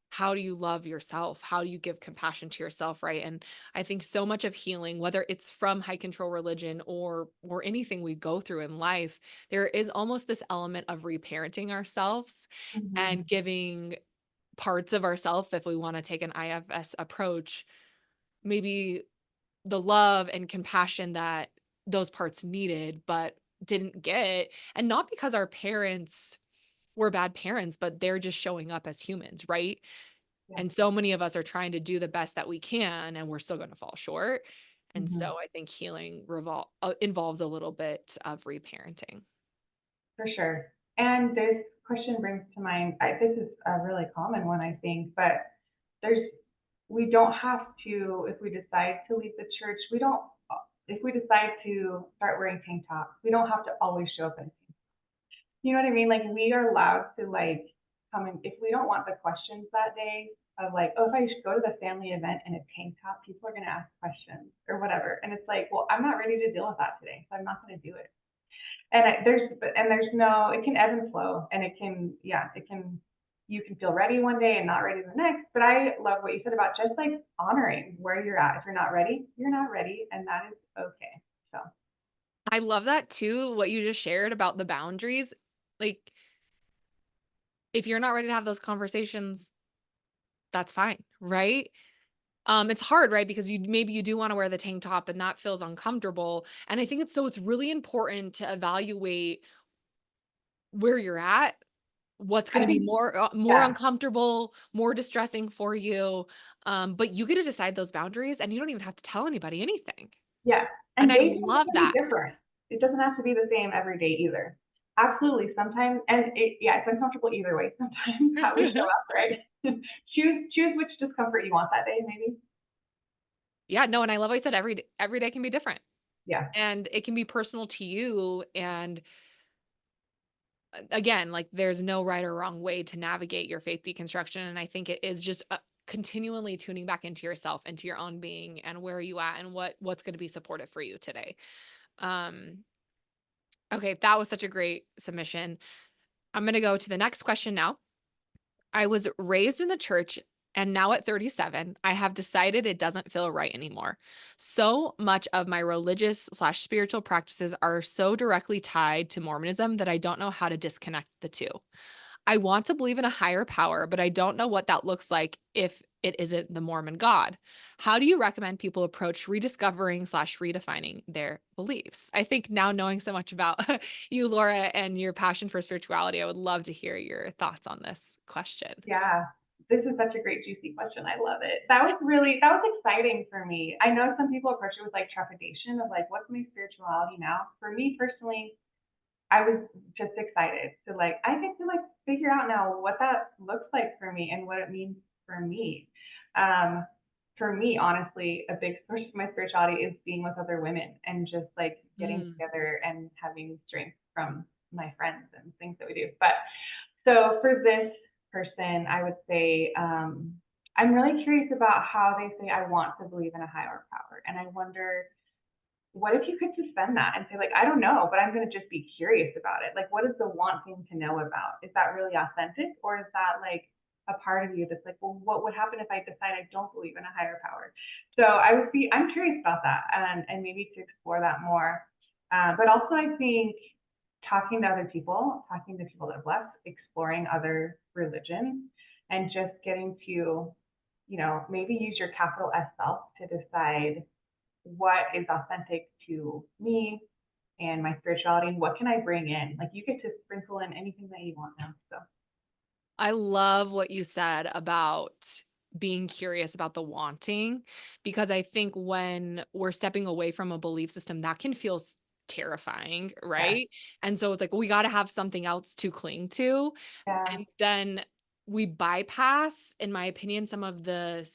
how do you love yourself? How do you give compassion to yourself, right? And I think so much of healing, whether it's from high control religion or anything we go through in life, there is almost this element of reparenting ourselves Hmm. and giving parts of ourself, if we wanna take an IFS approach, maybe the love and compassion that those parts needed, but didn't get, and not because our parents were bad parents, but they're just showing up as humans, right? Yeah. And so many of us are trying to do the best that we can, and we're still gonna fall short, and Hmm. so I think healing involves a little bit of reparenting. For sure. And this question brings to mind, this is a really common one, I think, but there's, we don't have to, if we decide to leave the church, we don't, if we decide to start wearing tank tops, we don't have to always show up in, you know what I mean? Like, we are allowed to, like, come in, if we don't want the questions that day of like, oh, if I should go to the family event in a tank top, people are going to ask questions or whatever. And it's like, well, I'm not ready to deal with that today, so I'm not going to do it. And there's no, it can ebb and flow, and it can, yeah, it can, you can feel ready one day and not ready the next. But I love what you said about just like honoring where you're at. If you're not ready, you're not ready, and that is okay. So I love that too, what you just shared about the boundaries. Like, if you're not ready to have those conversations, that's fine, right? It's hard, right? Because you do wanna wear the tank top and that feels uncomfortable, and I think it's really important to evaluate where you're at, what's I gonna be think, more yeah, uncomfortable, more distressing for you, but you get to decide those boundaries, and you don't even have to tell anybody anything, yeah. and And I days love can be that. different. It doesn't have to be the same every day either. Absolutely. Sometimes, and yeah, it's uncomfortable either way. Sometimes how we show up, right? Choose which discomfort you want that day, maybe. Yeah, no, and I love how you said every day can be different, Yeah. and it can be personal to you, and again, like there's no right or wrong way to navigate your faith deconstruction. And I think it is just continually tuning back into yourself, into your own being, and where are you at, and what's going to be supportive for you today. Um, okay, that was such a great submission. I'm going to go to the next question now. I was raised in the church, and now at 37, I have decided it doesn't feel right anymore. So much of my religious/spiritual practices are so directly tied to Mormonism that I don't know how to disconnect the two. I want to believe in a higher power, but I don't know what that looks like if it isn't the Mormon God. How do you recommend people approach rediscovering/redefining their beliefs? I think now knowing so much about you, Laura, and your passion for spirituality, I would love to hear your thoughts on this question. Yeah. This is such a great juicy question. I love it. That was exciting for me. I know some people approach it with like trepidation of like, what's my spirituality now? For me personally, I was just excited to like, I get to like figure out now what that looks like for me and what it means for me. Um, for me, honestly, a big source of my spirituality is being with other women and just like getting Mm. together and having strength from my friends and things that we do. But so for this person, I would say I'm really curious about how they say I want to believe in a higher power, and I wonder what if you could suspend that and say like I don't know, but I'm going to just be curious about it. Like, what is the wanting to know about? Is that really authentic, or is that like a part of you that's like, well, what would happen if I decide I don't believe in a higher power? So I'm curious about that, and maybe to explore that more. But also, I think talking to people that have left, exploring other religions, and just getting to, maybe use your capital S self to decide what is authentic to me and my spirituality and what can I bring in. Like you get to sprinkle in anything that you want now. So I love what you said about being curious about the wanting, because I think when we're stepping away from a belief system, that can feel terrifying, yeah, right? And so it's like we got to have something else to cling to. yeah, And then we bypass, in my opinion, some of the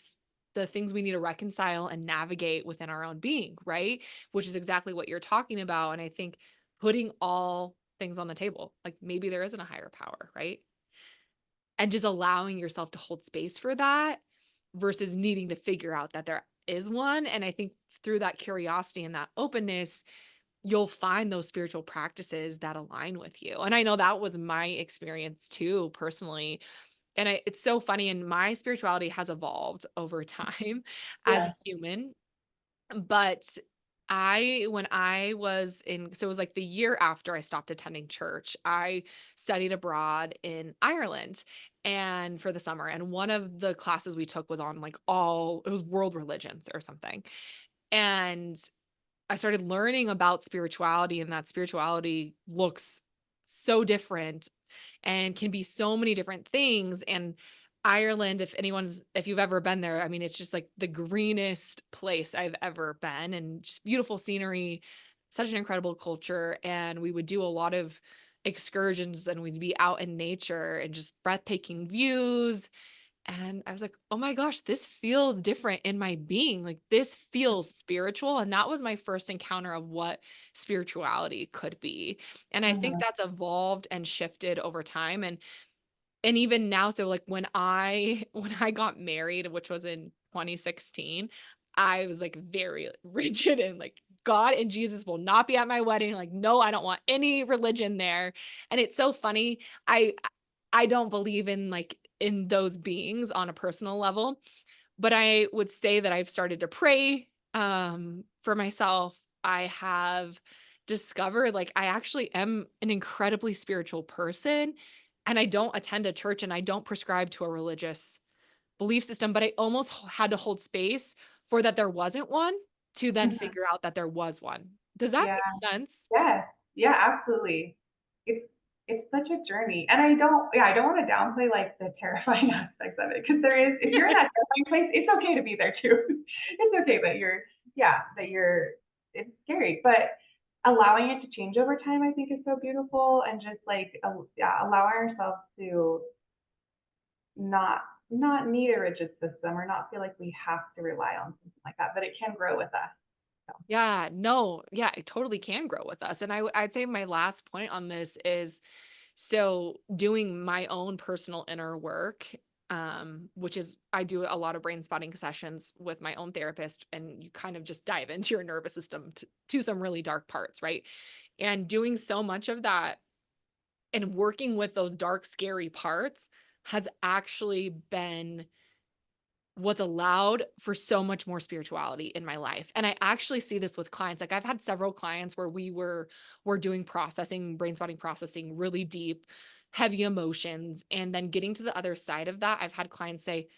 things we need to reconcile and navigate within our own being, right? Which is exactly what you're talking about. And I think putting all things on the table, like maybe there isn't a higher power, right? And just allowing yourself to hold space for that versus needing to figure out that there is one. And I think through that curiosity and that openness, you'll find those spiritual practices that align with you. And I know that was my experience too, personally. And it's so funny. And my spirituality has evolved over time as a yeah. human. But when I was in, so it was like the year after I stopped attending church, I studied abroad in Ireland and for the summer. And one of the classes we took was on like it was world religions or something. And I started learning about spirituality, and that spirituality looks so different and can be so many different things. And Ireland, if you've ever been there, I mean, it's just like the greenest place I've ever been, and just beautiful scenery, such an incredible culture. And we would do a lot of excursions and we'd be out in nature and just breathtaking views. And I was like, "Oh my gosh, this feels different in my being. Like this feels spiritual." And that was my first encounter of what spirituality could be. And I think Mhm. that's evolved and shifted over time. And even now, so like when I got married, which was in 2016, I was like very rigid and like God and Jesus will not be at my wedding. Like, no, I don't want any religion there. And it's so funny. I don't believe in in those beings on a personal level, but I would say that I've started to pray for myself. I have discovered like I actually am an incredibly spiritual person, and I don't attend a church and I don't prescribe to a religious belief system, but I almost had to hold space for that there wasn't one to then Mhm. figure out that there was one. Does that Yeah, make sense? yes, yeah, absolutely. It's it's such a journey, and I don't want to downplay like the terrifying aspects of it because there is. If you're in that terrifying place, it's okay to be there too. It's okay that you're. It's scary, but allowing it to change over time, I think, is so beautiful, and just like yeah, allowing ourselves to not not need a rigid system or not feel like we have to rely on something like that, but it can grow with us. So. Yeah, no, yeah, it totally can grow with us. And I'd say my last point on this is, so doing my own personal inner work, which is I do a lot of brain spotting sessions with my own therapist, and you kind of just dive into your nervous system to some really dark parts, right? And doing so much of that and working with those dark, scary parts has actually been what's allowed for so much more spirituality in my life. And I actually see this with clients. Like I've had several clients where we're doing processing, brain spotting processing, really deep, heavy emotions. And then getting to the other side of that, I've had clients say,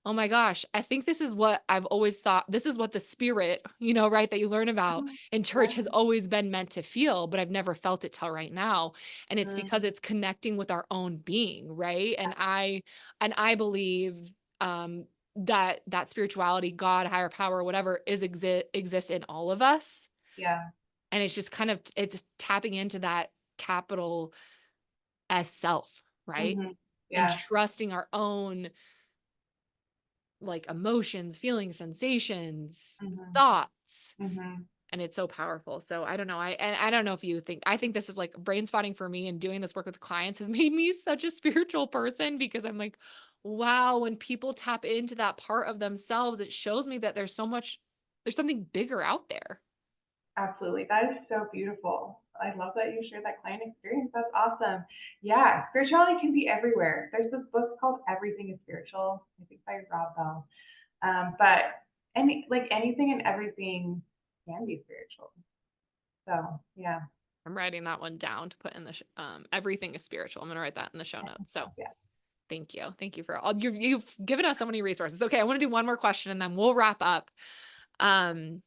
Oh my gosh. I think this is what I've always thought. This is what the spirit, right, that you learn about Oh, in church has yeah. always been meant to feel, but I've never felt it till right now. And it's because Mhm. it's connecting with our own being, right? And I believe that spirituality, God, higher power, whatever exists in all of us. Yeah. And it's just kind of it's tapping into that capital S self, right? Mhm. And Yeah. trusting our own like emotions, feelings, sensations, Mhm. thoughts, Mhm. and it's so powerful. So I don't know. I don't know if you think I think this is like brain spotting for me and doing this work with clients have made me such a spiritual person because I'm like, wow, when people tap into that part of themselves, it shows me that there's something bigger out there. Absolutely. That is so beautiful. I love that you shared that client experience. That's awesome. Yeah, spirituality can be everywhere. There's this book called Everything is Spiritual, I think by Rob Bell. But anything and everything can be spiritual. So yeah, I'm writing that one down to put in the everything is spiritual. I'm going to write that in the show notes. So yeah. thank you. Thank you for all you've given us so many resources. Okay. I want to do one more question and then we'll wrap up. Um,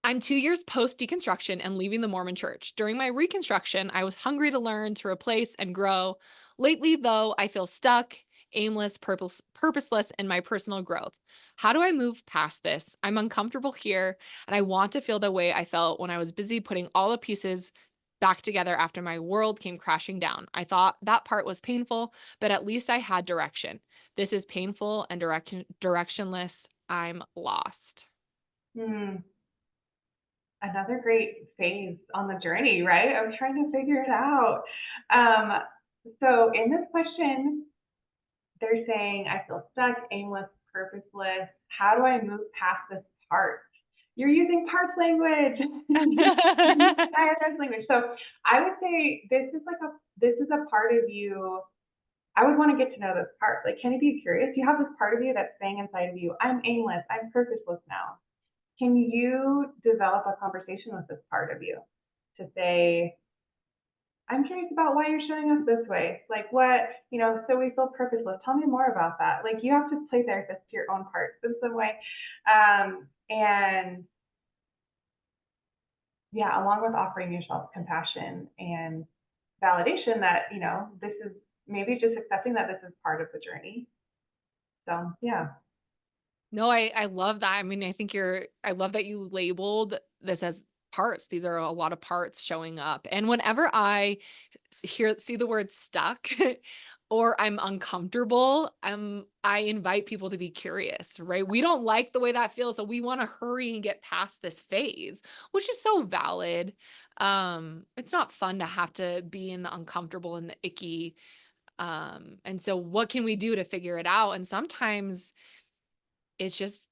I'm 2 years post deconstruction and leaving the Mormon church. During my reconstruction, I was hungry to learn, to replace, and grow. Lately, though, I feel stuck, aimless, purposeless in my personal growth. How do I move past this? I'm uncomfortable here, and I want to feel the way I felt when I was busy putting all the pieces back together after my world came crashing down. I thought that part was painful, but at least I had direction. This is painful and directionless. I'm lost. Hmm. Another great phase on the journey, right? I was trying to figure it out. Um, so in this question, they're saying, I feel stuck, aimless, purposeless. How do I move past this part? You're using parts language. IFS language. So I would say this is a part of you. I would want to get to know this part. Like, can you be curious? You have this part of you that's saying inside of you, I'm aimless, I'm purposeless now. Can you develop a conversation with this part of you to say, I'm curious about why you're showing us this way. Like so we feel purposeless. Tell me more about that. Like you have to play therapist to your own parts in some way. And yeah, along with offering yourself compassion and validation that, this is maybe just accepting that this is part of the journey. So yeah. No, I love that. I mean, I love that you labeled this as parts. These are a lot of parts showing up. And whenever I see the word stuck or I'm uncomfortable, I invite people to be curious, right? We don't like the way that feels, so we want to hurry and get past this phase, which is so valid. It's not fun to have to be in the uncomfortable and the icky. And so what can we do to figure it out? And sometimes it's just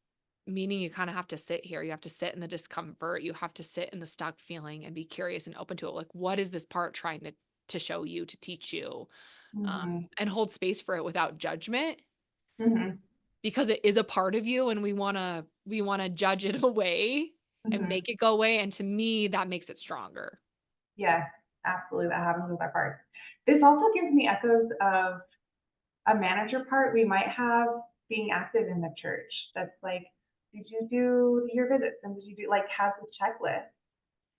meaning you kinda have to sit here, you have to sit in the discomfort, you have to sit in the stuck feeling and be curious and open to it, like, what is this part trying to show you, to teach you, Hmm. and hold space for it without judgment, Hmm. because it is a part of you and we wanna judge it away and Hmm. make it go away, and to me, that makes it stronger. Yes, absolutely. That happens with our parts. This also gives me echoes of a manager part we might have being active in the church. That's like, did you do your visits and did you do like has this checklist?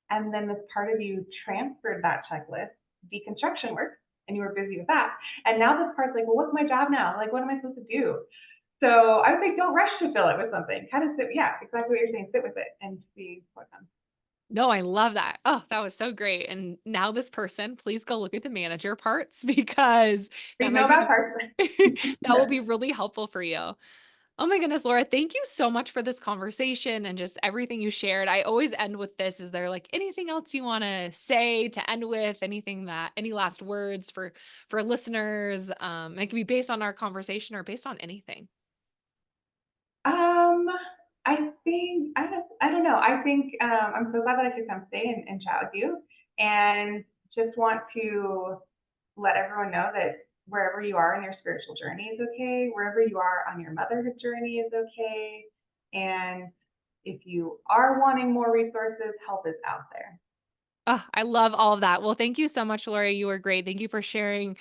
And then this part of you transferred that checklist, deconstruction work, and you were busy with that. And now this part's like, well, what's my job now? Like, what am I supposed to do? So I would say don't rush to fill it with something. Kind of sit, yeah, exactly what you're saying. Sit with it and see what comes. No, I love that. Oh, that was so great, and now this person, please go look at the manager parts because that Read know might that be part. that will be really helpful for you. Oh my goodness, Laura, thank you so much for this conversation and just everything you shared. I always end with this. Is there like anything else you want to say to end with? Any last words for listeners? It can be based on our conversation or based on anything. Um, I don't know. I think I'm so glad that I could come today and chat with you, and just want to let everyone know that wherever you are in your spiritual journey is okay. Wherever you are on your motherhood journey is okay, and if you are wanting more resources, help is out there. Oh, I love all of that. Well, thank you so much, Laura. You were great. Thank you for sharing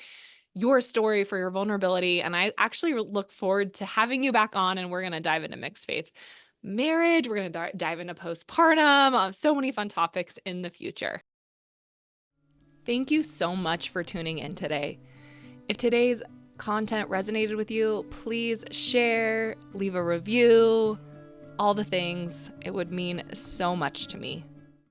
your story, for your vulnerability. And I actually look forward to having you back on, and we're going to dive into mixed faith marriage. We're going to dive into postpartum, so many fun topics in the future. Thank you so much for tuning in today. If today's content resonated with you, please share, leave a review, all the things. It would mean so much to me.